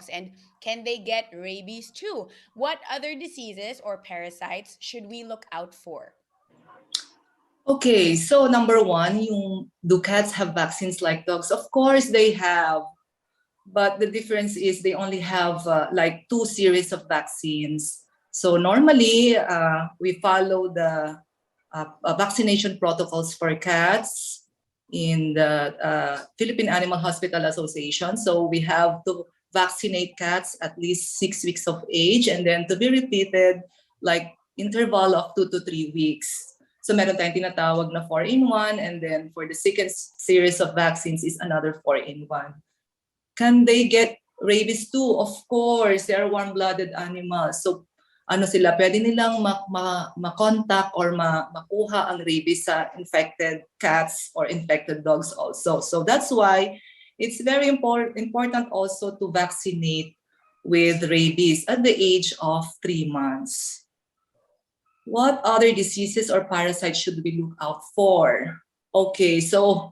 dogs? And can they get rabies too? What other diseases or parasites should we look out for? Okay, so number one, do cats have vaccines like dogs? Of course they have, but the difference is they only have like two series of vaccines. So normally we follow the vaccination protocols for cats in the Philippine Animal Hospital Association. So we have to vaccinate cats at least 6 weeks of age, and then to be repeated like interval of 2 to 3 weeks. So meron tayong tinatawag na 4-in-1, and then for the second series of vaccines is another 4-in-1. Can they get rabies too? Of course, they are warm-blooded animals. So ano sila, pwede nilang ma-contact or makuha ang rabies sa infected cats or infected dogs also. So that's why it's very important also to vaccinate with rabies at the age of 3 months. What other diseases or parasites should we look out for? Okay, so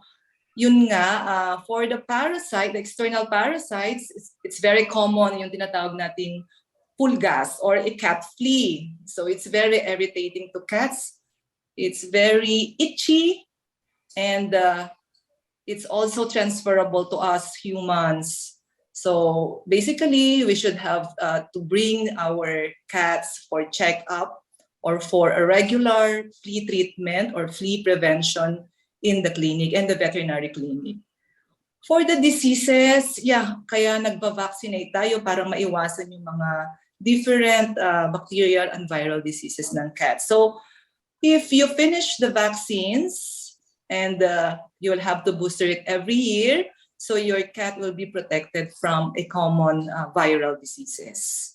yun nga, for the parasite, the external parasites, it's very common yung tinatawag nating pulgas or a cat flea. So it's very irritating to cats. It's very itchy, and it's also transferable to us humans. So basically, we should have to bring our cats for checkup or for a regular flea treatment or flea prevention in the clinic and the veterinary clinic. For the diseases, kaya nagba-vaccinate tayo para maiwasan yung mga different bacterial and viral diseases ng cats. So if you finish the vaccines, and you will have to booster it every year, so your cat will be protected from a common viral diseases.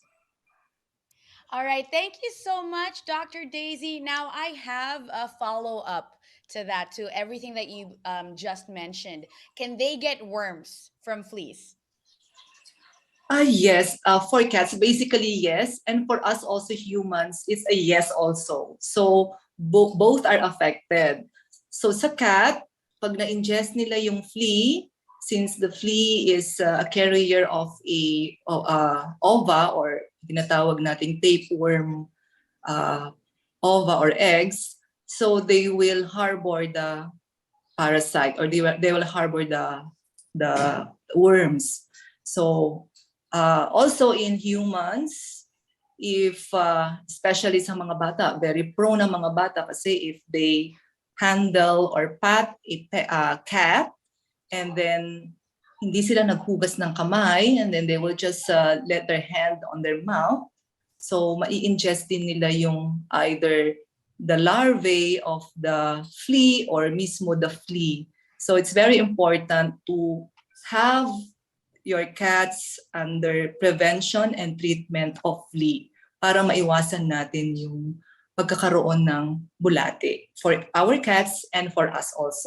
All right. Thank you so much, Dr. Daisy. Now, I have a follow-up to that, to everything that you just mentioned. Can they get worms from fleas? Yes, for cats, basically yes. And for us also humans, it's a yes also. So both are affected. So sa cat, pag na-ingest nila yung flea, since the flea is a carrier of a ova or tinatawag nating tapeworm ova or eggs, so they will harbor the parasite, or they will harbor the worms. So also in humans, if especially sa mga bata, very prone ang mga bata kasi if they handle or pat a cat and then hindi sila naghugas ng kamay, and then they will just let their hand on their mouth, so mai-ingest din nila yung either the larvae of the flea or mismo the flea. So it's very important to have your cats under prevention and treatment of flea para maiwasan natin yung pagkakaroon ng bulate for our cats and for us also.